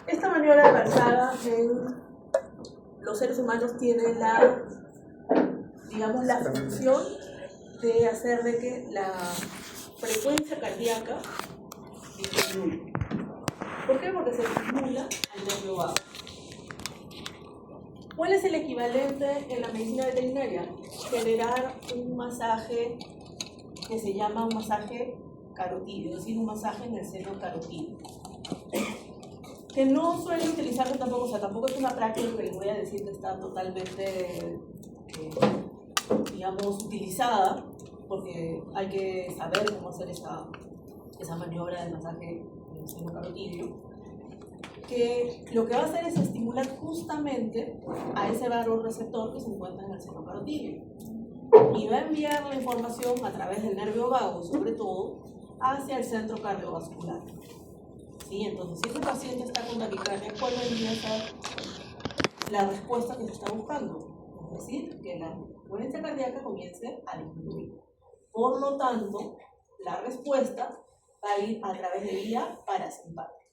Esta maniobra basada en los seres humanos tiene la, digamos, la función de hacer de que la frecuencia cardíaca disminuya. ¿Por qué? Porque se estimula al nervio vago. ¿Cuál es el equivalente en la medicina veterinaria? Generar un masaje que se llama un masaje carotídeo, es decir, un masaje en el seno carotídeo. Que no suelen utilizarlo tampoco, o sea, tampoco es una práctica que les voy a decir que está totalmente, digamos, utilizada, porque hay que saber cómo hacer esa maniobra de masaje en el seno carotídeo, que lo que va a hacer es estimular justamente a ese varorreceptor que se encuentra en el seno carotídeo y va a enviar la información a través del nervio vago, sobre todo, hacia el centro cardiovascular. ¿Sí? Entonces, si ese paciente está con taquicardia, ¿cuál vendría a ser la respuesta que se está buscando? Es decir, que la frecuencia cardíaca comience a disminuir. Por lo tanto, la respuesta va a ir a través de vía parasimpática.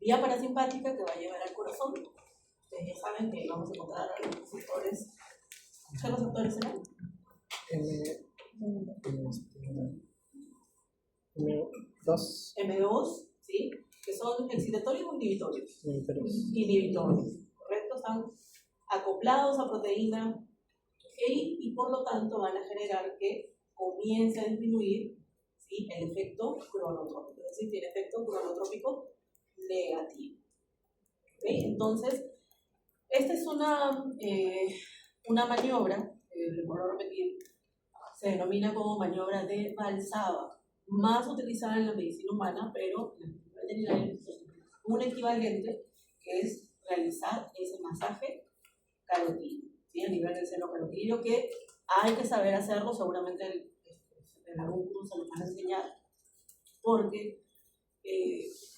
Vía parasimpática que va a llevar al corazón. Ustedes ya saben que vamos a encontrar los receptores. ¿Qué receptores serán? M2, ¿sí? Que son excitatorios o inhibitorios. Inhibitorios, ¿correcto? Están acoplados a proteína y por lo tanto van a generar que comience a disminuir, ¿sí?, el efecto cronotrópico, es decir, tiene efecto cronotrópico negativo. ¿Okay? Entonces, esta es una maniobra, les vuelvo a repetir, se denomina como maniobra de Valsalva, más utilizada en la medicina humana, pero en la medicina veterinaria es un equivalente que es realizar ese masaje carotídeo, ¿sí?, a nivel del seno carotídeo, que hay que saber hacerlo, seguramente en algún curso se lo van a enseñar, porque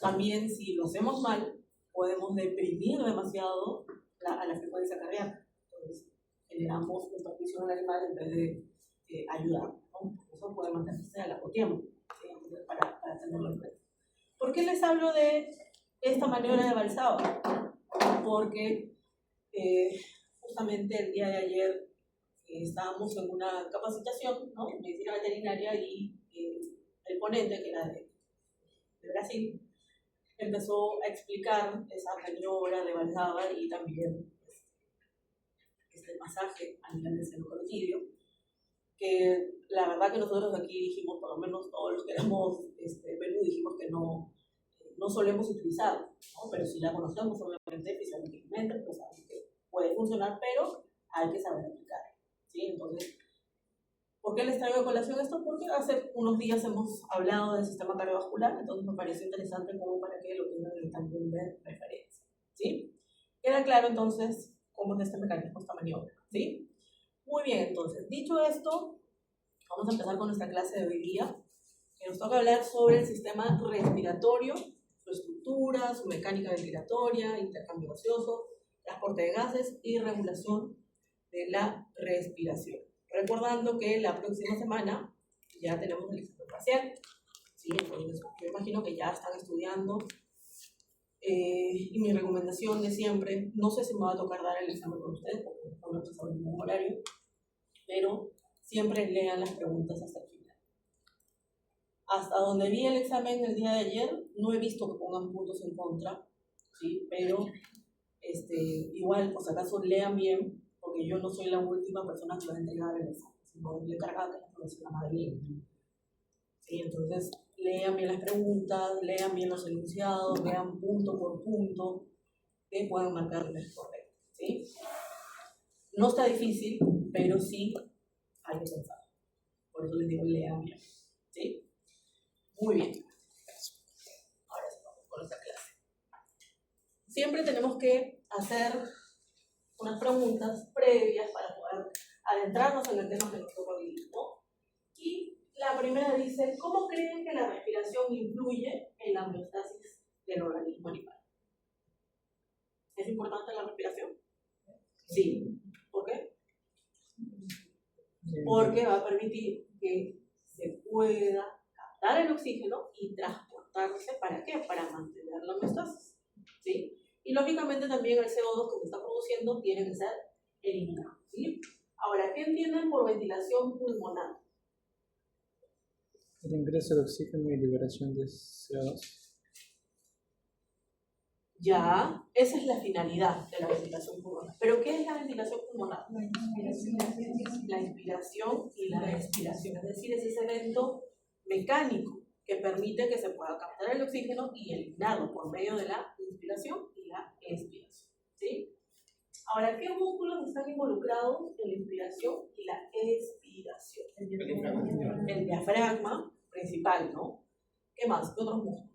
también si lo hacemos mal, podemos deprimir demasiado a la frecuencia cardíaca. Entonces, generamos un perjuicio al animal en vez de ayudar, ¿no? Eso puede mantenerse a largo tiempo, ¿sí? Entonces, para tenerlo en cuenta. ¿Por qué les hablo de esta maniobra de Valsalva? Porque justamente el día de ayer estábamos en una capacitación, ¿no?, en medicina veterinaria, y el ponente, que era de Brasil, empezó a explicar esa maniobra de Valsalva y también el masaje a nivel del seno carotídeo, que la verdad que nosotros aquí dijimos, por lo menos todos los que éramos Perú, dijimos que no solemos utilizar, ¿no? Pero si la conocemos obviamente fisiológicamente, pues sabemos que puede funcionar, pero hay que saber aplicar, ¿sí? Entonces, ¿por qué les traigo a colación esto? Porque hace unos días hemos hablado del sistema cardiovascular, entonces me pareció interesante como para que lo tengan en también de referencia, ¿sí? Queda claro entonces cómo es este mecanismo, esta maniobra, ¿sí? Muy bien, entonces, dicho esto, vamos a empezar con nuestra clase de hoy día, que nos toca hablar sobre el sistema respiratorio, su estructura, su mecánica ventilatoria, intercambio gaseoso, transporte de gases y regulación de la respiración. Recordando que la próxima semana ya tenemos el examen parcial, ¿sí? Entonces, yo imagino que ya están estudiando. Y mi recomendación de siempre, no sé si me va a tocar dar el examen con ustedes, porque no estoy en ningún horario, pero siempre lean las preguntas hasta el final. Hasta donde vi el examen el día de ayer, no he visto que pongan puntos en contra, ¿sí? Pero igual, por si acaso, lean bien, porque yo no soy la última persona que va a entregar el examen, sino le encargada que la profesora Madeline. ¿Sí? Entonces, lean bien las preguntas, lean bien los enunciados, vean punto por punto, que puedan marcarles correcto, ¿sí? No está difícil, pero sí hay que pensar. Por eso les digo, lean bien, ¿sí? Muy bien. Ahora sí vamos con esta clase. Siempre tenemos que hacer unas preguntas previas para poder adentrarnos en el tema que nos toca vivir, ¿no? Y la primera dice, ¿cómo creen que la respiración influye en la homeostasis del organismo animal? ¿Es importante la respiración? Sí. ¿Por qué? Porque va a permitir que se pueda captar el oxígeno y transportarse, ¿para qué? Para mantener la homeostasis. Y lógicamente también el CO2 que se está produciendo tiene que ser eliminado, ¿sí? Ahora, ¿qué entienden por ventilación pulmonar? El ingreso de oxígeno y liberación de CO2. Ya, esa es la finalidad de la ventilación pulmonar. ¿Pero qué es la ventilación pulmonar? La inspiración y la expiración, es decir, es ese evento mecánico que permite que se pueda captar el oxígeno y eliminarlo por medio de la inspiración y la expiración, ¿sí? Ahora, ¿qué músculos están involucrados en la inspiración y la expiración? El diafragma principal, ¿no? ¿Qué más? ¿Qué otros músculos?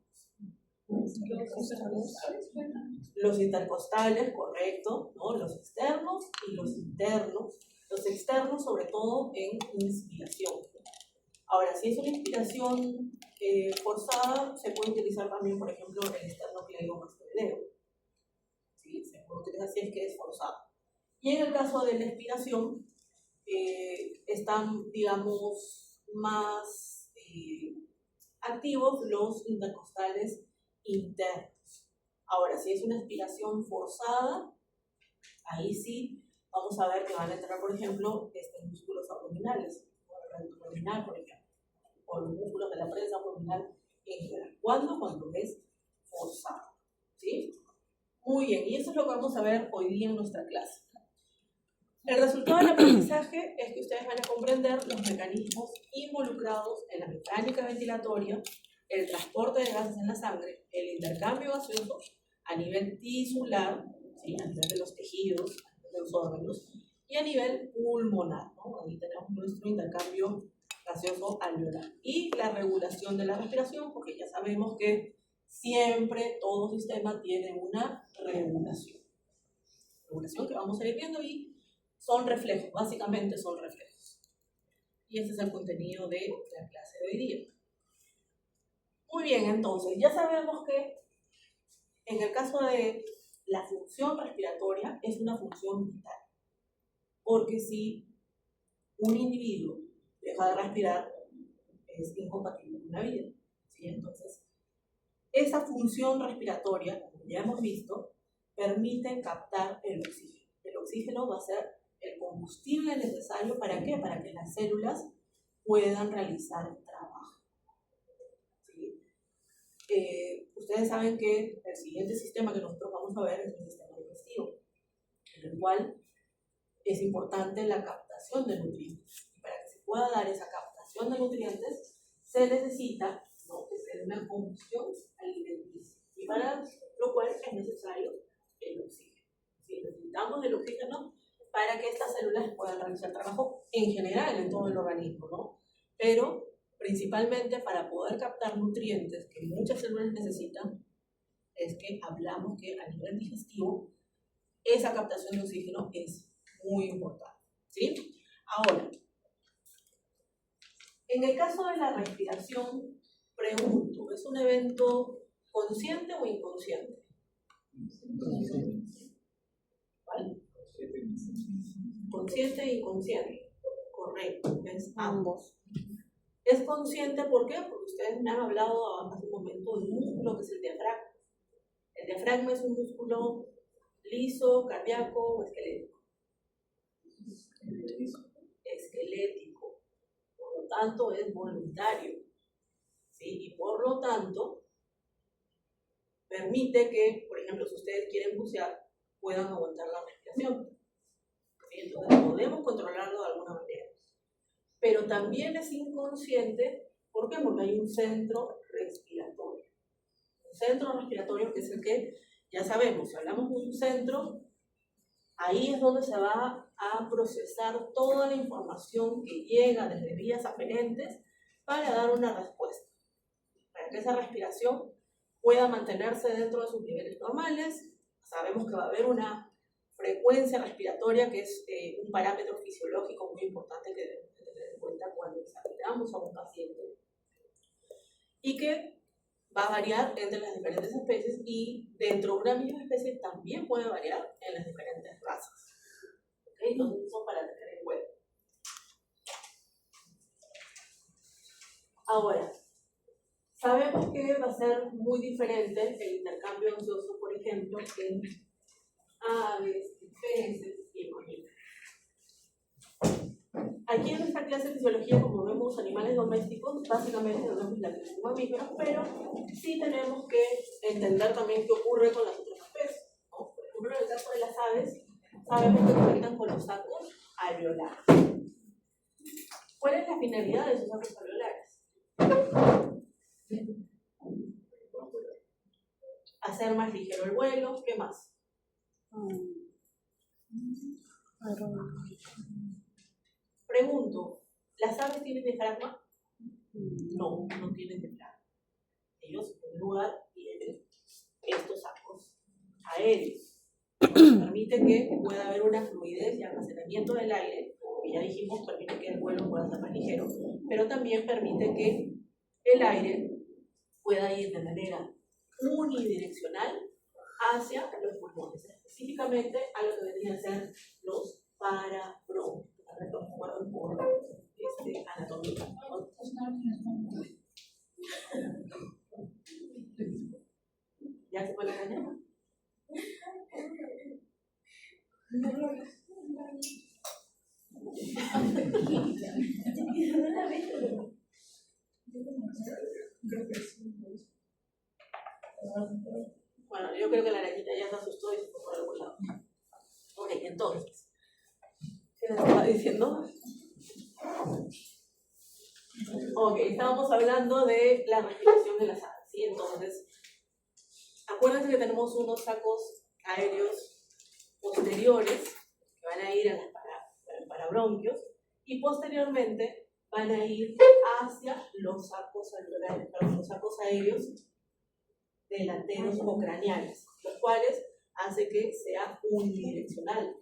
Los intercostales, correcto, ¿no? Los externos y los internos. Los externos, sobre todo en inspiración. Ahora, si es una inspiración forzada, se puede utilizar también, por ejemplo, el esternocleidomastoideo. ¿Sí? Se puede utilizar si es que es forzado. Y en el caso de la expiración, están, digamos, más activos los intercostales internos. Ahora, si es una expiración forzada, ahí sí vamos a ver que van a entrar, por ejemplo, estos músculos abdominales, o el recto abdominal, por ejemplo, o los músculos de la prensa abdominal en general. ¿Cuándo? Cuando es forzado, ¿sí? Muy bien, y eso es lo que vamos a ver hoy día en nuestra clase. El resultado del aprendizaje es que ustedes van a comprender los mecanismos involucrados en la mecánica ventilatoria, el transporte de gases en la sangre, el intercambio gaseoso a nivel tisular, ¿sí? A nivel de los tejidos, de los órganos, y a nivel pulmonar, ¿no? Ahí tenemos nuestro intercambio gaseoso alveolar. Y la regulación de la respiración, porque ya sabemos que siempre todo sistema tiene una regulación. Regulación que vamos a ir viendo y son reflejos, básicamente son reflejos. Y este es el contenido de la clase de hoy día. Muy bien, entonces, ya sabemos que en el caso de la función respiratoria es una función vital. Porque si un individuo deja de respirar, es incompatible con la vida, ¿sí? Entonces, esa función respiratoria, como ya hemos visto, permite captar el oxígeno. El oxígeno va a ser el combustible necesario, ¿para qué? Para que las células puedan realizar el trabajo. ¿Sí? Ustedes saben que el siguiente sistema que nosotros vamos a ver es el sistema digestivo, en el cual es importante la captación de nutrientes. Y para que se pueda dar esa captación de nutrientes, se necesita, ¿no?, que se dé una combustión alimenticia. Y para lo cual es necesario el oxígeno. ¿Sí? Necesitamos el oxígeno para que estas células puedan realizar trabajo en general en todo el organismo, ¿no? Pero principalmente para poder captar nutrientes que muchas células necesitan, es que hablamos que a nivel digestivo esa captación de oxígeno es muy importante, ¿sí? Ahora, en el caso de la respiración, pregunto, ¿es un evento consciente o inconsciente? ¿Vale? Consciente e inconsciente. Correcto, es ambos. Es consciente, ¿por qué? Porque ustedes me han hablado hace un momento del músculo que es el diafragma. El diafragma es un músculo liso, cardíaco o esquelético. Esquelético. Por lo tanto, es voluntario. ¿Sí? Y por lo tanto, permite que, por ejemplo, si ustedes quieren bucear, puedan aguantar la respiración. ¿Sí? Entonces, podemos controlarlo de alguna manera. Pero también es inconsciente, ¿por qué? Porque hay un centro respiratorio. Un centro respiratorio que es el que, ya sabemos, si hablamos de un centro, ahí es donde se va a procesar toda la información que llega desde vías aferentes para dar una respuesta. Para que esa respiración pueda mantenerse dentro de sus niveles normales, sabemos que va a haber una frecuencia respiratoria que es un parámetro fisiológico muy importante que debemos tener en cuenta cuando examinamos a un paciente y que va a variar entre las diferentes especies y dentro de una misma especie también puede variar en las diferentes razas. ¿Okay? Entonces eso para tener en cuenta. Ahora, Sabemos que va a ser muy diferente el intercambio gaseoso, por ejemplo, en aves, peces y mamíferos. Aquí en esta clase de fisiología, como vemos animales domésticos, básicamente no vemos la clase de mamíferos, pero sí tenemos que entender también qué ocurre con las otras especies, ¿no? Por ejemplo, en el caso de las aves, sabemos que conectan con los sacos alveolares. ¿Cuál es la finalidad de esos sacos alveolares? Hacer más ligero el vuelo. ¿Qué más? Pregunto, ¿las aves tienen diafragma? No, no tienen diafragma. Ellos, en primer lugar, tienen estos sacos aéreos. Permite que pueda haber una fluidez y almacenamiento del aire, que ya dijimos, permite que el vuelo pueda ser más ligero, pero también permite que el aire pueda ir de manera unidireccional hacia los pulmones, específicamente a lo que vendrían a ser los parabronquios. Recuerden por anatomía. ¿Ya se puede la caña? Bueno, yo creo que la arañita ya se asustó y se fue por algún lado. Ok, entonces, ¿qué les estaba diciendo? Ok, estábamos hablando de la respiración de las aves, ¿sí? Entonces, acuérdense que tenemos unos sacos aéreos posteriores que van a ir a los parabronquios y posteriormente van a ir hacia los sacos alveolares, los sacos aéreos delanteros o craneales, los cuales hace que sea unidireccional,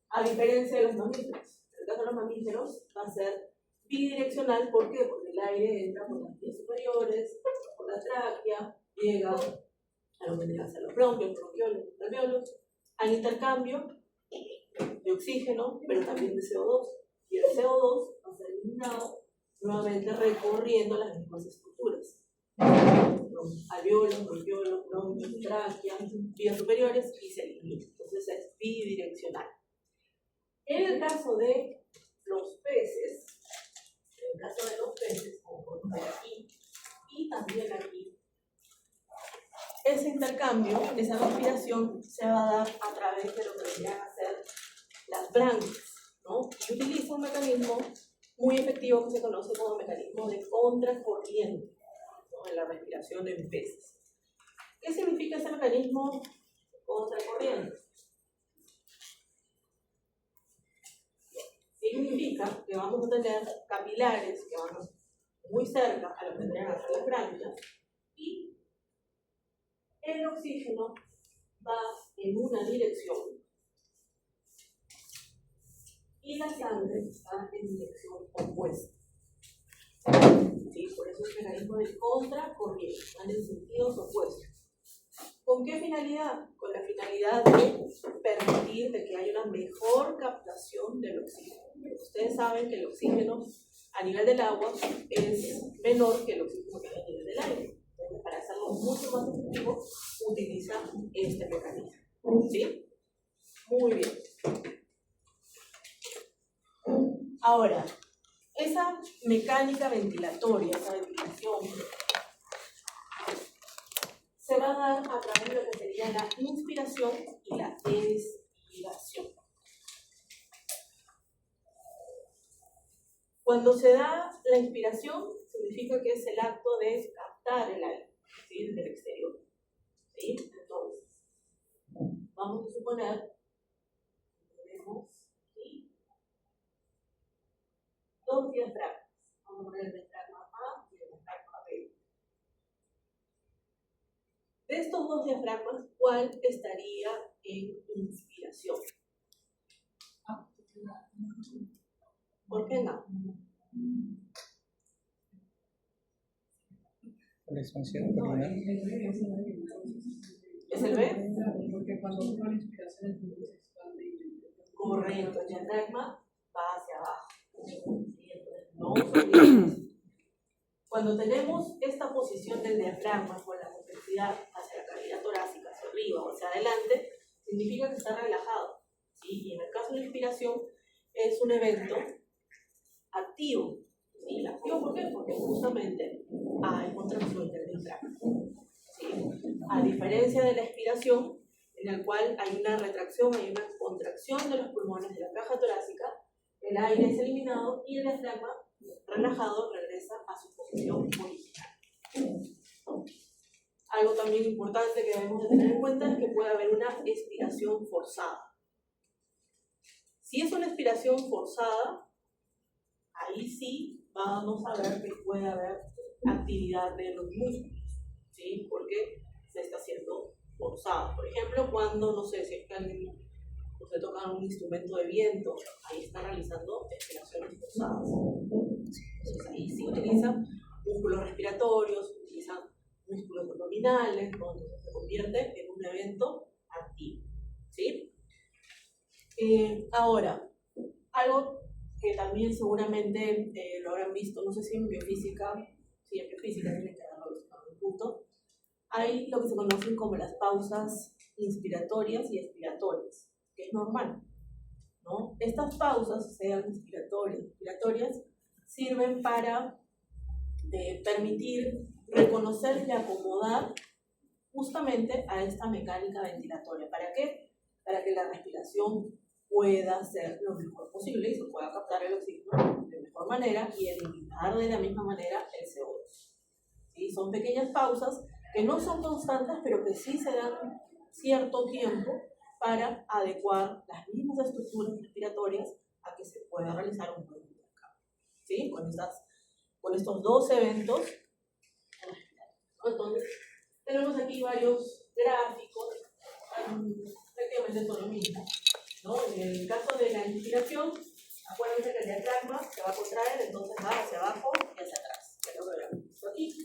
a diferencia de los mamíferos. En el caso de los mamíferos va a ser bidireccional. ¿Por qué? Porque el aire entra por las vías superiores, por la tráquea, llega a lo que tendría que ser los bronquios, bronquiolos, alveolos, al intercambio de oxígeno, pero también de CO2. Y el CO2 va a ser eliminado nuevamente recorriendo las mismas estructuras. Los alveolos, bronquiolos, bronquios, tráquea, vías superiores y se elimina. Entonces es bidireccional. En el caso de los peces, como podemos ver aquí, y también aquí, ese intercambio, esa respiración se va a dar a través de lo que vendrían a ser las branquias, ¿no? Y utiliza un mecanismo muy efectivo que se conoce como mecanismo de contracorriente, ¿no? En la respiración en peces. ¿Qué significa ese mecanismo contracorriente? Significa que vamos a tener capilares que van muy cerca a lo que tendrían que ser las branquias y el oxígeno va en una dirección y la sangre va en dirección opuesta. ¿Sí? Por eso es el mecanismo de contracorriente, van en sentidos opuestos. ¿Con qué finalidad? Con la finalidad de permitir de que haya una mejor captación del oxígeno. Ustedes saben que el oxígeno a nivel del agua es menor que el oxígeno que hay a nivel del aire. Entonces, para hacerlo mucho más efectivo, utiliza este mecanismo. ¿Sí? Muy bien. Ahora, esa mecánica ventilatoria, esa ventilación, se va a dar a través de lo que sería la inspiración y la expiración. Cuando se da la inspiración, significa que es el acto de captar el aire, ¿sí? Desde el exterior. ¿Sí? Entonces, vamos a suponer que tenemos aquí dos diafragmas. Vamos a poner el diafragma A y el diafragma B. De estos dos diafragmas, ¿cuál estaría en inspiración? ¿Por qué no? La expansión pulmonar. ¿Es el B? Porque cuando uno la inspiración se expande. Correcto, el diafragma va hacia abajo. No, Cuando tenemos esta posición del diafragma con la complejidad hacia la cavidad torácica, hacia arriba o hacia adelante, significa que está relajado, ¿sí? Y en el caso de la inspiración es un evento activo, ¿sí? ¿Activo por qué? Porque justamente hay contracción del diafragma, ¿sí? A diferencia de la expiración, en la cual hay una retracción, hay una contracción de los pulmones de la caja torácica, el aire es eliminado y el diafragma relajado regresa a su posición original. Algo también importante que debemos de tener en cuenta es que puede haber una expiración forzada. Si es una expiración forzada, ahí sí vamos a ver que puede haber actividad de los músculos, ¿sí? Porque se está haciendo forzado. Por ejemplo, cuando, no sé, si es que alguien usted toca un instrumento de viento, ahí está realizando expiraciones forzadas. Entonces ahí sí utiliza músculos respiratorios, utiliza músculos abdominales, ¿no? Entonces se convierte en un evento activo, ¿sí? Ahora, algo que también seguramente lo habrán visto, no sé si en biofísica, si en biofísica tienen que darlo a un punto, hay lo que se conocen como las pausas inspiratorias y expiratorias, que es normal, ¿no? Estas pausas, sean inspiratorias o expiratorias, sirven para permitir reconocer y acomodar justamente a esta mecánica ventilatoria. ¿Para qué? Para que la respiración pueda ser lo mejor posible y se pueda captar el oxígeno de mejor manera y eliminar de la misma manera el CO2. ¿Sí? Son pequeñas pausas que no son constantes, pero que sí se dan cierto tiempo para adecuar las mismas estructuras respiratorias a que se pueda realizar un buen intercambio. ¿Sí? Con estos dos eventos. Entonces, tenemos aquí varios gráficos, prácticamente todo lo mismo, ¿no? En el caso de la inspiración, acuérdense que el diafragma se va a contraer, entonces va hacia abajo y hacia atrás, que es lo que habíamos visto aquí.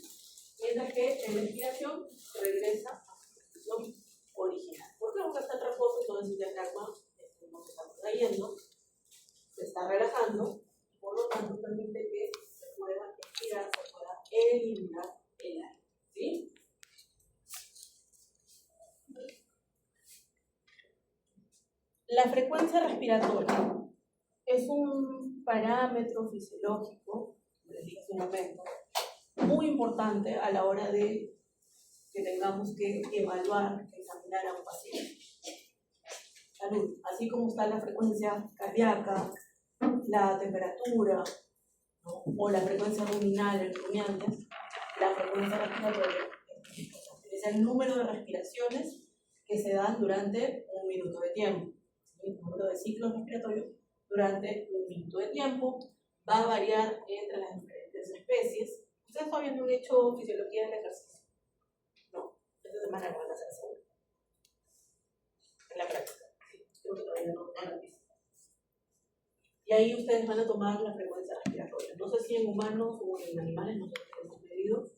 Mientras que en la inspiración regresa a su posición original. ¿Por qué? Porque está traposo, entonces el diafragma no se está contrayendo, se está relajando, y por lo tanto permite que se pueda expirar, se pueda eliminar el aire. ¿Sí? La frecuencia respiratoria es un parámetro fisiológico, como les dije hace un momento, muy importante a la hora de que tengamos que evaluar, examinar a un paciente. Salud. Así como está la frecuencia cardíaca, la temperatura, ¿no? O la frecuencia abdominal en rumiantes, la frecuencia respiratoria es el número de respiraciones que se dan durante un minuto de tiempo. El número de ciclos respiratorios durante un minuto de tiempo va a variar entre las diferentes especies. ¿Ustedes todavía no han hecho fisiología del ejercicio? No, esta semana lo van a hacer seguro. En la práctica, sí. Creo que todavía no lo han visto. Y ahí ustedes van a tomar la frecuencia respiratoria. No sé si en humanos o en animales, nosotros hemos medido.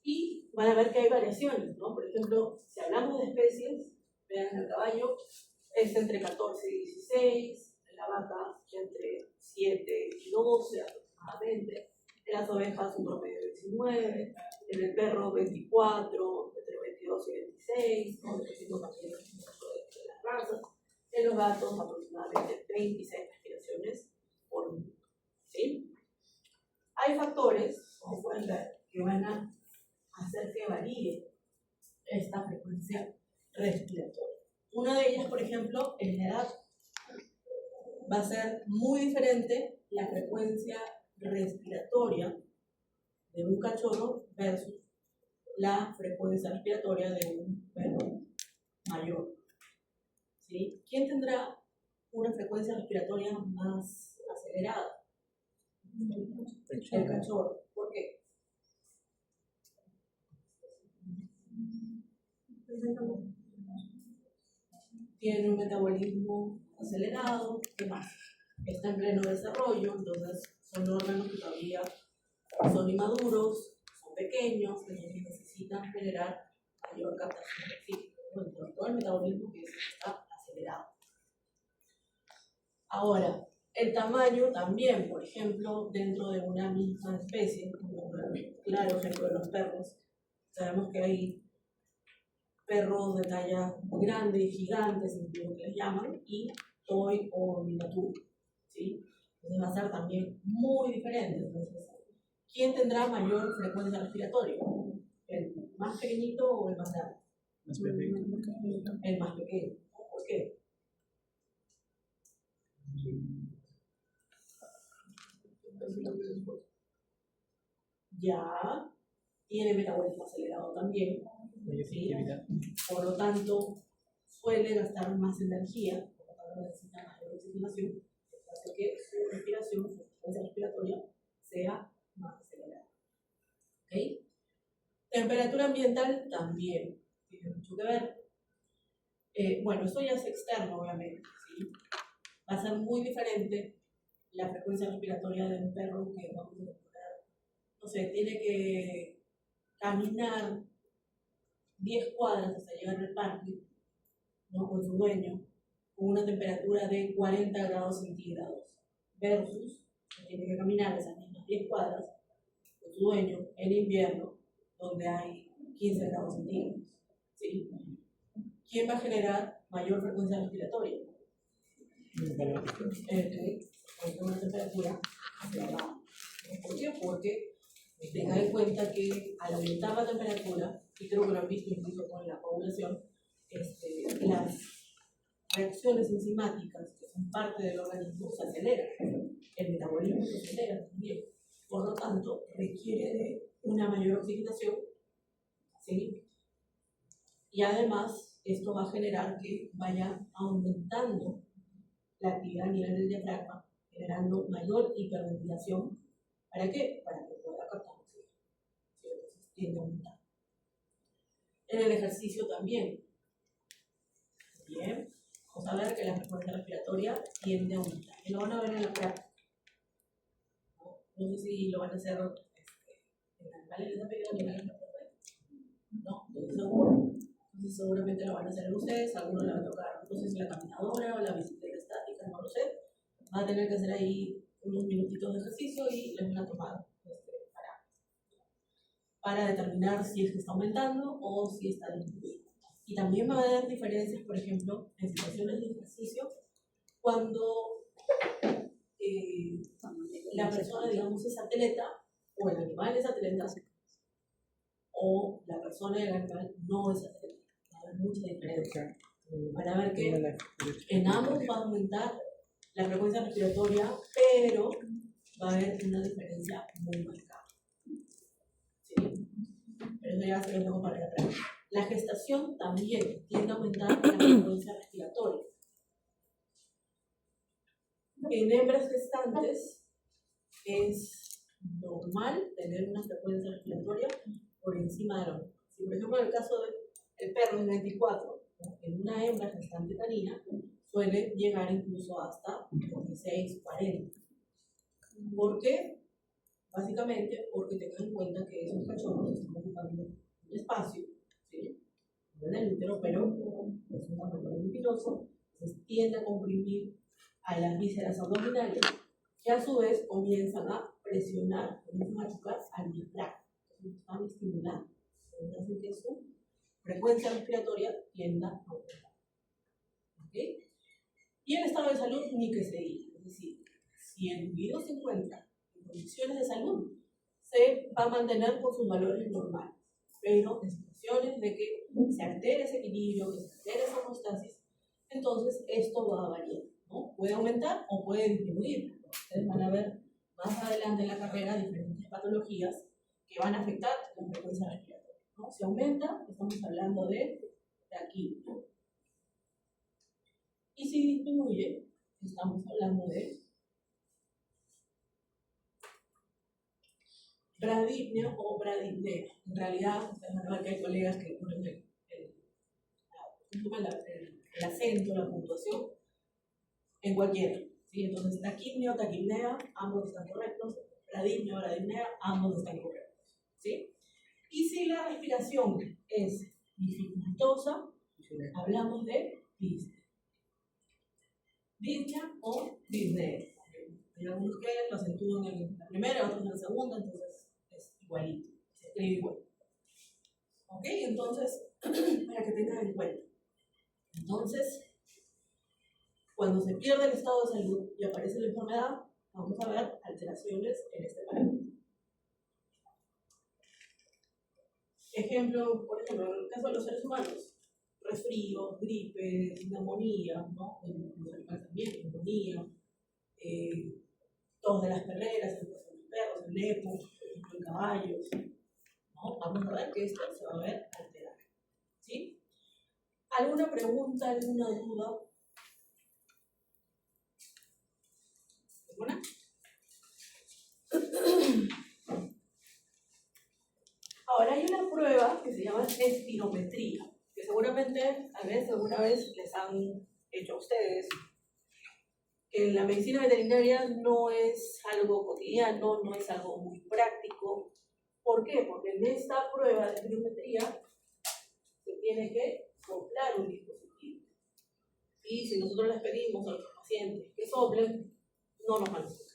Y van a ver que hay variaciones, ¿no? Por ejemplo, si hablamos de especies, vean el caballo, es entre 14 y 16, en la vaca entre 7 y 12 aproximadamente, en las ovejas un promedio de 19, en el perro 24, entre 22 y 26, ¿no? Dependiendo también de las razas, en los gatos aproximadamente 26 respiraciones por minuto, ¿sí? Hay factores, como pueden ver, que van a hacer que varíe esta frecuencia respiratoria. Una de ellas, por ejemplo, es la edad. Va a ser muy diferente la frecuencia respiratoria de un cachorro versus la frecuencia respiratoria de un perro mayor. ¿Sí? ¿Quién tendrá una frecuencia respiratoria más acelerada? El cachorro. ¿Por qué? Tiene un metabolismo acelerado, ¿qué más? Está en pleno desarrollo, entonces son órganos que todavía son inmaduros, son pequeños, entonces necesitan generar mayor captación de oxígeno. Bueno, todo el metabolismo que está acelerado. Ahora, El tamaño también, por ejemplo, dentro de una misma especie, como claro ejemplo de los perros, sabemos que hay perros de talla grande, gigantes, incluso que les llaman, y toy o miniatura, ¿sí? Entonces va a ser también muy diferente. Entonces, ¿quién tendrá mayor frecuencia respiratoria? ¿El más pequeñito o el más grande? Más pequeño. El más pequeño. ¿Por qué? Ya tiene metabolismo acelerado también, Mayor ¿sí? actividad. Por lo tanto suele gastar más energía, por lo tanto necesita mayor oxigenación, hace que su respiración, su frecuencia respiratoria sea más acelerada. ¿Ok? Temperatura ambiental también tiene mucho que ver. Bueno, esto ya es externo, obviamente, ¿sí? Va a ser muy diferente la frecuencia respiratoria de un perro que vamos a poner, no sé, tiene que caminar 10 cuadras hasta llegar al parque, ¿no? Con su dueño, con una temperatura de 40 grados centígrados, versus que tiene que caminar esas mismas 10 cuadras con su dueño en invierno, donde hay 15 grados centígrados. ¿Sí? ¿Quién va a generar mayor frecuencia respiratoria? Con una temperatura elevada. ¿Por qué? Porque tengan en cuenta que al aumentar la temperatura, y creo que lo han visto incluso con la población, las reacciones enzimáticas que son parte del organismo se aceleran. El metabolismo se acelera también. Por lo tanto, requiere de una mayor oxigenación, ¿sí? Y además, esto va a generar que vaya aumentando la actividad a nivel del diafragma, generando mayor hiperventilación. ¿Para qué? Para que pueda captar oxígeno. ¿Sí? Entonces, tiende a aumentar. En el ejercicio también. Bien. Vamos a ver que la frecuencia respiratoria tiende a aumentar. Y lo van a ver en la práctica. No sé si lo van a hacer en animales de pedido, en animales no, entonces seguramente lo van a hacer ustedes, algunos le va a tocar, no sé si la caminadora o la bicicleta estática, no lo sé. Van a tener que hacer ahí unos minutitos de ejercicio y les van a tomar para determinar si es que está aumentando o si está disminuyendo. Y también va a haber diferencias, por ejemplo, en situaciones de ejercicio, cuando la persona, digamos, es atleta, o el animal es atleta, o la persona y el animal no es atleta. Va a haber mucha diferencia. Van a ver que en ambos va a aumentar la frecuencia respiratoria, pero va a haber una diferencia muy marcada. ¿Sí? Pero eso ya se lo tengo para la práctica. La gestación también tiende a aumentar la frecuencia respiratoria. En hembras gestantes es normal tener una frecuencia respiratoria por encima de lo normal. Si por ejemplo en el caso del perro en 24, ¿no? En una hembra gestante canina suele llegar incluso hasta 16, 40. ¿Por qué? Básicamente porque tengan en cuenta que esos cachorros están ocupando un espacio, ¿sí? En el útero, pero es un tamaño voluminoso, entonces tiende a comprimir a las vísceras abdominales, que a su vez comienzan a presionar, comienzan a chocar al diafragma, entonces están estimulando, entonces hacen que su frecuencia respiratoria tienda a aumentar. ¿Okay? Y el estado de salud ni que se diga, es decir, si el individuo se encuentra en condiciones de salud, se va a mantener con sus valores normales, pero en situaciones de que se altere ese equilibrio, que se altere esa homeostasis, entonces esto va a variar, ¿no? Puede aumentar o puede disminuir. Ustedes van a ver más adelante en la carrera diferentes patologías que van a afectar la frecuencia respiratoria, ¿no? Si aumenta, estamos hablando de aquí, ¿no? Y si disminuye, estamos hablando de bradipnea o bradipnea. En realidad, ustedes van a ver que hay colegas que ponen el acento, la puntuación, en cualquiera. ¿Sí? Entonces, taquipnea o taquipnea, ambos están correctos. Bradipnea o bradipnea, ambos están correctos. ¿Sí? Y si la respiración es dificultosa, hablamos de disnea. Disnea o disnea. Hay algunos que lo acentúan en la primera, otros en la segunda, entonces es igualito, se escribe igual. ¿Ok? Entonces, para que tengan en cuenta. Entonces, cuando se pierde el estado de salud y aparece la enfermedad, vamos a ver alteraciones en este parámetro. Ejemplo, por ejemplo, en el caso de los seres humanos, resfríos, gripes, neumonía, ¿no? En los animales también, neumonía, tos de las perreras, en los perros, en lepos, por ejemplo, en caballos, ¿no? Vamos a ver que esto se va a ver alterado. ¿Sí? ¿Alguna pregunta, alguna duda? ¿Alguna? Ahora hay una prueba que se llama espirometría, que seguramente alguna vez les han hecho a ustedes. En la medicina veterinaria no es algo cotidiano, no es algo muy práctico. ¿Por qué? Porque en esta prueba de espirometría se tiene que soplar un dispositivo. Y si nosotros les pedimos a los pacientes que soplen, no nos van a soplar.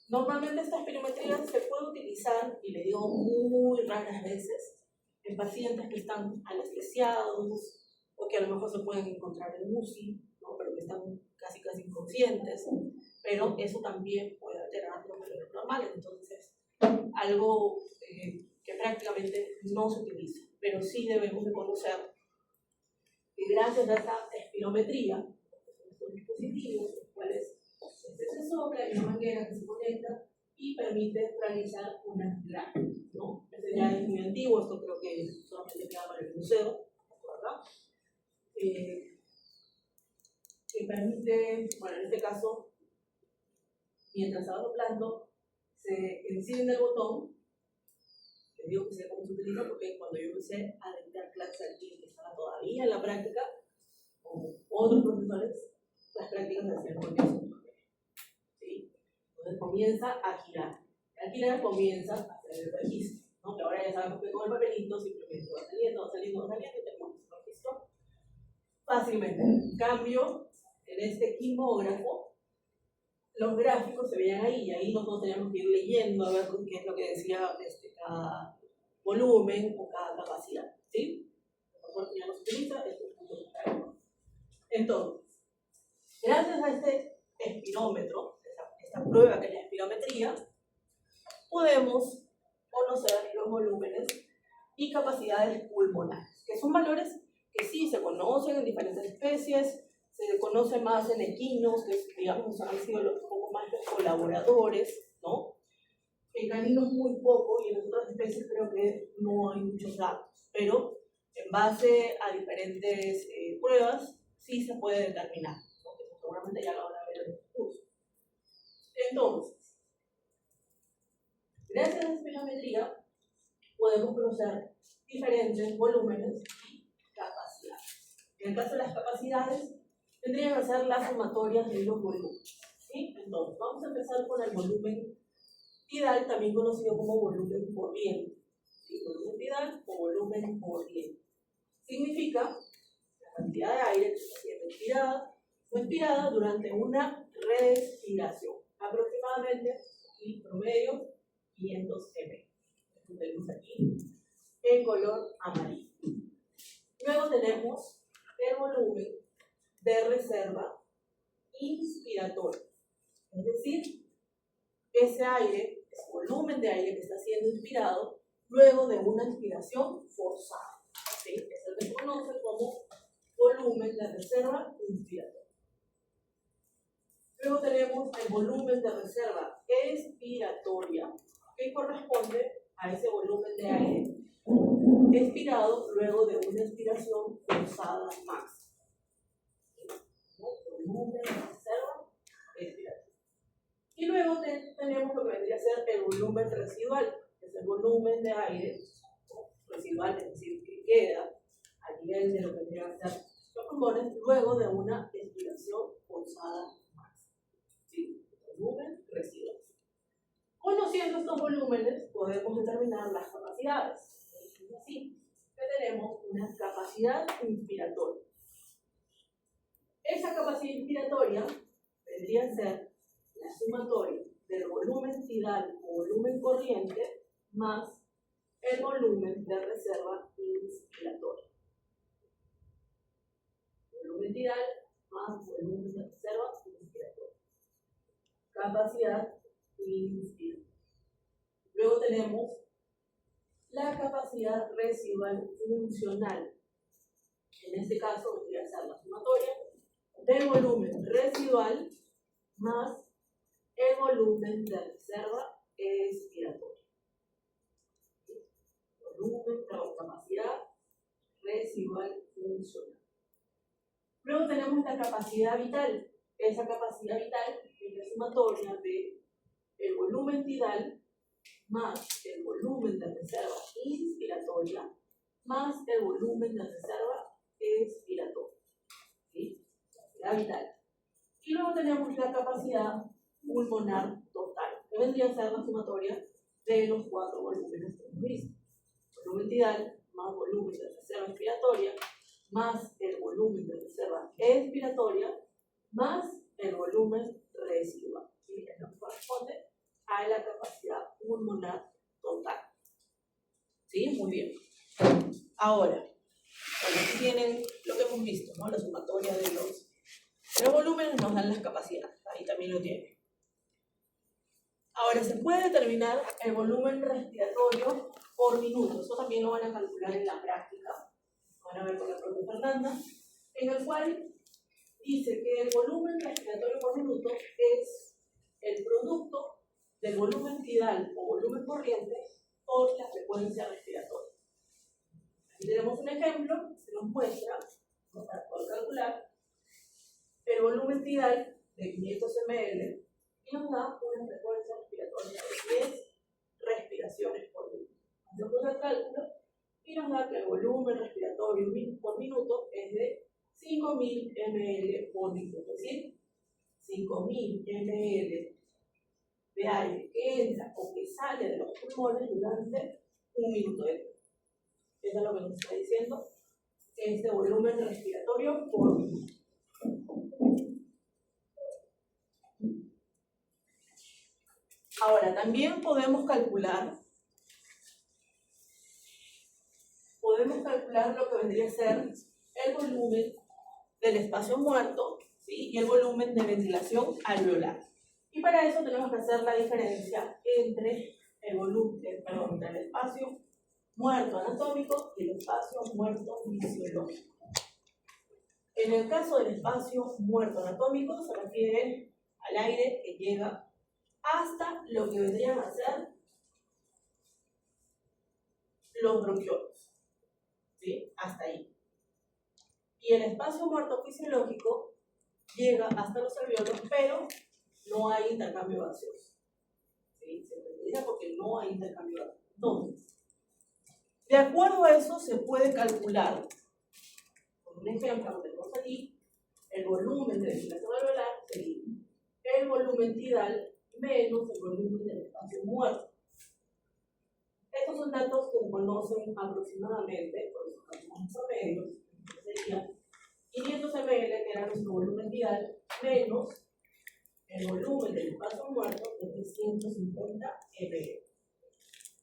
Normalmente esta espirometría se puede utilizar, y le digo muy raras veces, en pacientes que están anestesiados o que a lo mejor se pueden encontrar en UCI, ¿no? Pero que están casi inconscientes, pero eso también puede alterar los valores normales, entonces algo que prácticamente no se utiliza, pero sí debemos de conocer que gracias a esa espirometría, estos dispositivos, los cuales se sopla, hay una manguera que se conecta y permite realizar una gráfica, ¿no? Este ya es muy antiguo, esto creo que solamente queda para el museo, ¿verdad? Que permite, bueno, en este caso, mientras se va soplando, se enciende el botón. Les digo que sé cómo se utiliza porque cuando yo empecé a dictar clases aquí, que estaba todavía en la práctica, con otros profesores, las prácticas se hacían con eso. ¿Sí? Entonces comienza a girar. Al girar comienza a hacer el registro, ¿no? Que ahora ya sabemos que con el papelito simplemente va saliendo, y tenemos ese registro fácilmente. En cambio, en este quimógrafo, los gráficos se veían ahí, y ahí nosotros teníamos que ir leyendo a ver qué es lo que decía cada volumen o cada capacidad. ¿Sí? Por ya no se utiliza, esto es punto de. Entonces, gracias a este espirómetro, esta prueba que es la espirometría, podemos conocer los volúmenes y capacidades pulmonares, que son valores que sí se conocen en diferentes especies, se conoce más en equinos, que digamos han sido los poco más los colaboradores, ¿no? En caninos muy poco, y en otras especies creo que no hay muchos datos, pero en base a diferentes pruebas sí se puede determinar, ¿no? Que seguramente ya lo van a ver en el curso. Entonces, gracias a la espirometría podemos conocer diferentes volúmenes y capacidades. En el caso de las capacidades, tendrían que ser las sumatorias de los volúmenes. ¿Sí? Entonces, vamos a empezar con el volumen tidal, también conocido como volumen por viento. ¿Sí? Volumen tidal o volumen por viento. Significa la cantidad de aire que está siendo inspirada o expirada durante una respiración. Aproximadamente, y promedio, 500 ml. Lo tenemos aquí en color amarillo. Luego tenemos el volumen de reserva inspiratorio, es decir, ese aire, ese volumen de aire que está siendo inspirado luego de una inspiración forzada. ¿Sí? Eso se conoce como volumen de reserva inspiratoria. Luego tenemos el volumen de reserva expiratoria, que corresponde a ese volumen de aire expirado luego de una expiración forzada máxima. Volumen de reserva expiratoria. Y luego tenemos lo que vendría a ser el volumen residual, que es el volumen de aire residual, es decir, que queda a nivel de lo que vendrían a ser los pulmones luego de una expiración forzada máxima. ¿Sí? Volumen residual. Conociendo estos volúmenes, podemos determinar las capacidades. Así que tenemos una capacidad inspiratoria. Esa capacidad inspiratoria vendría a ser la sumatoria del volumen tidal o volumen corriente más el volumen de reserva inspiratoria. Volumen tidal más volumen de reserva inspiratoria. Capacidad inspiratoria. Luego tenemos la capacidad residual funcional. En este caso vendría a ser la sumatoria del volumen residual más el volumen de reserva expiratoria. Volumen, capacidad residual funcional. Luego tenemos la capacidad vital. Esa capacidad vital es la sumatoria de el volumen tidal más el volumen de reserva inspiratoria más el volumen de reserva expiratoria. ¿Sí? Capacidad vital. Y luego tenemos la capacidad pulmonar total, que vendría a ser la sumatoria de los 4 volúmenes que hemos visto. Volumen tidal más volumen de reserva inspiratoria más el volumen de reserva expiratoria más el volumen residual. ¿Sí? Es lo que corresponde a la capacidad pulmonar total. ¿Sí? Muy bien. Ahora, aquí tienen lo que hemos visto, ¿no? La sumatoria de los volúmenes nos dan las capacidades. Ahí también lo tienen. Ahora, se puede determinar el volumen respiratorio por minuto. Eso también lo van a calcular en la práctica. Van a ver con la profe Fernanda, en el cual dice que el volumen respiratorio por minuto es el producto del volumen tidal o volumen corriente por la frecuencia respiratoria. Aquí tenemos un ejemplo que nos muestra, para poder calcular, el volumen tidal de 500 ml y nos da una frecuencia respiratoria de 10 respiraciones por minuto. Hacemos el cálculo y nos da que el volumen respiratorio por minuto es de 5000 ml por minuto, es decir, 5000 ml de aire que entra o que sale de los pulmones durante un minuto de tiempo. Eso es lo que nos está diciendo este volumen respiratorio por minuto. Ahora, también podemos calcular lo que vendría a ser el volumen del espacio muerto, ¿sí? Y el volumen de ventilación alveolar. Y para eso tenemos que hacer la diferencia entre entre el espacio muerto anatómico y el espacio muerto fisiológico. En el caso del espacio muerto anatómico se refiere al aire que llega hasta lo que vendrían a ser los bronquiolos, ¿sí? Hasta ahí. Y el espacio muerto fisiológico llega hasta los alveolos, pero no hay intercambio gaseoso. ¿Sí? Se utiliza porque no hay intercambio gaseoso. Entonces, de acuerdo a eso se puede calcular, por un ejemplo que tenemos aquí, el volumen de ventilación alveolar sería el volumen tidal menos el volumen del espacio muerto. Estos son datos que se conocen aproximadamente, por eso calculamos promedios, sería 500 ml, que era nuestro volumen tidal, menos el volumen del espacio muerto, que es de 150 ml.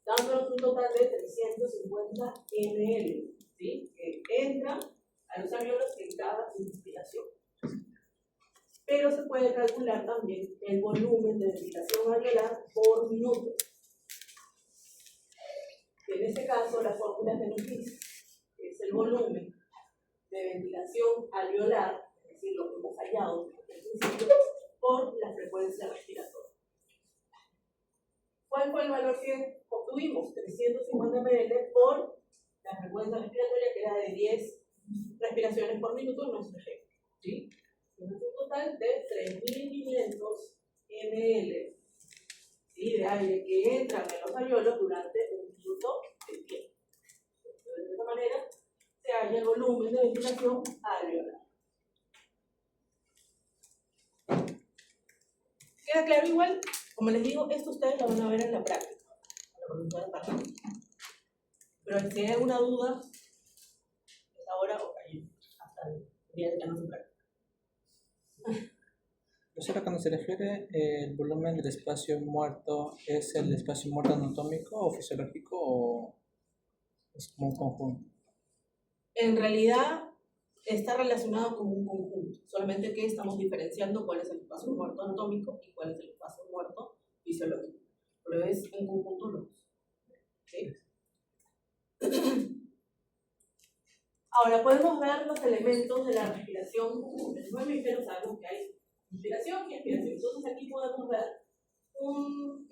Dándonos un total de 350 ml, ¿sí? Que entran a los alveolos en cada inspiración. Pero se puede calcular también el volumen de ventilación alveolar por minuto. En este caso, la fórmula que nos dice que es el volumen de ventilación alveolar, es decir, lo que hemos hallado desde el principio, por la frecuencia respiratoria. ¿Cuál fue el valor que obtuvimos? 350 ml por la frecuencia respiratoria, que era de 10 respiraciones por minuto en nuestro ejemplo. ¿Sí? Tenemos un total de 3500 ml, ¿sí? De aire que entran en los alveolos durante un minuto de tiempo. De esta manera se halla el volumen de ventilación alveolar. ¿Queda claro igual? Como les digo, esto ustedes lo van a ver en la práctica. Pero si hay alguna duda, es ahora o ayer, hasta el día de que no se práctica. Profesora, cuando se refiere el volumen del espacio muerto, ¿es el espacio muerto anatómico o fisiológico o es como un conjunto? En realidad está relacionado con un conjunto, solamente que estamos diferenciando cuál es el espacio muerto anatómico y cuál es el espacio muerto fisiológico, pero es un conjunto los dos. ¿Sí? Ahora podemos ver los elementos de la respiración. En el mamífero sabemos que hay inspiración y expiración. Entonces aquí podemos ver un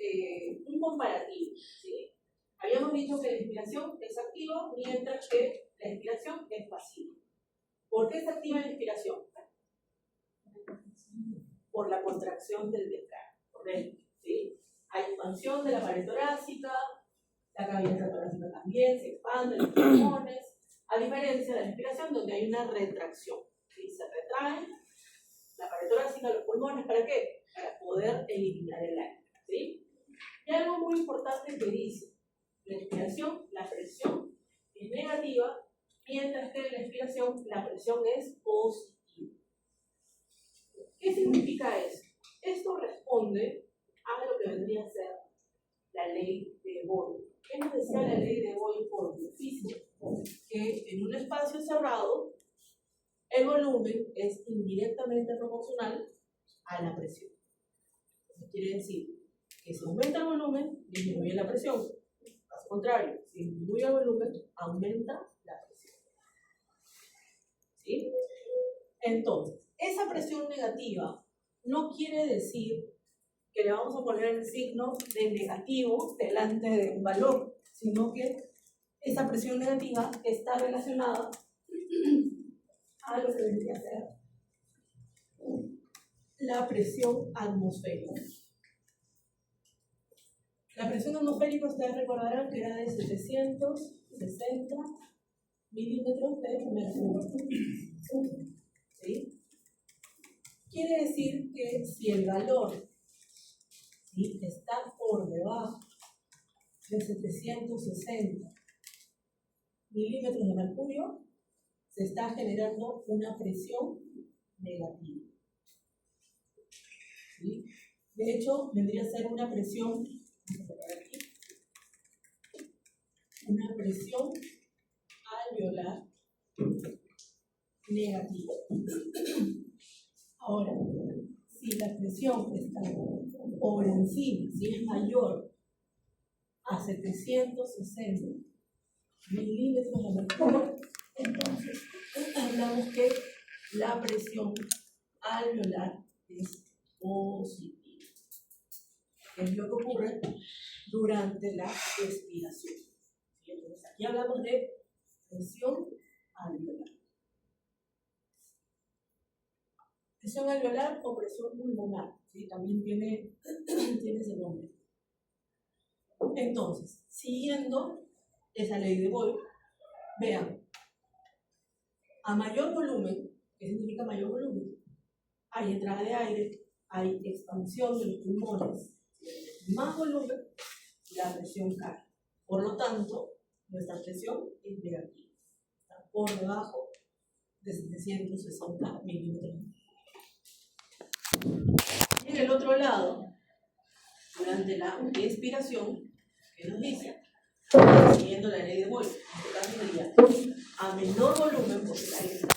comparativo. ¿Sí? Habíamos dicho que la inspiración es activa, mientras que la expiración es pasiva. ¿Por qué se activa la inspiración? Por la contracción del diafragma. Correcto. ¿Sí? Hay expansión de la pared torácica, la cavidad torácica también se expande, los pulmones. A diferencia de la inspiración, donde hay una retracción. ¿Sí? Se retraen la pared torácica, los pulmones, ¿para qué? Para poder eliminar el aire. ¿Sí? Y algo muy importante que dice, la inspiración, la presión es negativa, mientras que en la expiración la presión es positiva. ¿Qué significa eso? Esto responde a lo que vendría a ser la ley de Boyle. ¿Qué nos decía la ley de Boyle por biofísica? Que en un espacio cerrado el volumen es indirectamente proporcional a la presión. Eso quiere decir que si aumenta el volumen, disminuye la presión. Al contrario, si disminuye el volumen, aumenta la presión. ¿Sí? Entonces, esa presión negativa no quiere decir que le vamos a poner el signo de negativo delante de un valor, sino que esa presión negativa está relacionada a lo que vendría a ser la presión atmosférica. La presión atmosférica, ustedes recordarán que era de 760 milímetros de mercurio. ¿Sí? Quiere decir que si el valor, ¿sí?, está por debajo de 760 milímetros de mercurio, se está generando una presión negativa. ¿Sí? De hecho, vendría a ser una presión, una presión alveolar negativa. Ahora, si la presión está por encima, si es mayor a 760 milímetros de mercurio, entonces hablamos que la presión alveolar es positiva. ¿Qué es lo que ocurre durante la expiración? Entonces aquí hablamos de presión alveolar. Presión alveolar o presión pulmonar, ¿sí? También tiene ese nombre. Entonces, siguiendo esa ley de Boyle, vean, a mayor volumen, ¿qué significa mayor volumen? Hay entrada de aire, hay expansión de los pulmones. Más volumen, la presión cae. Por lo tanto, nuestra presión es negativa. Está por debajo de 760 milímetros. Y en el otro lado, durante la expiración, ¿qué nos dice? Siguiendo la ley de Boyle, en este caso sería a menor volumen, porque el aire está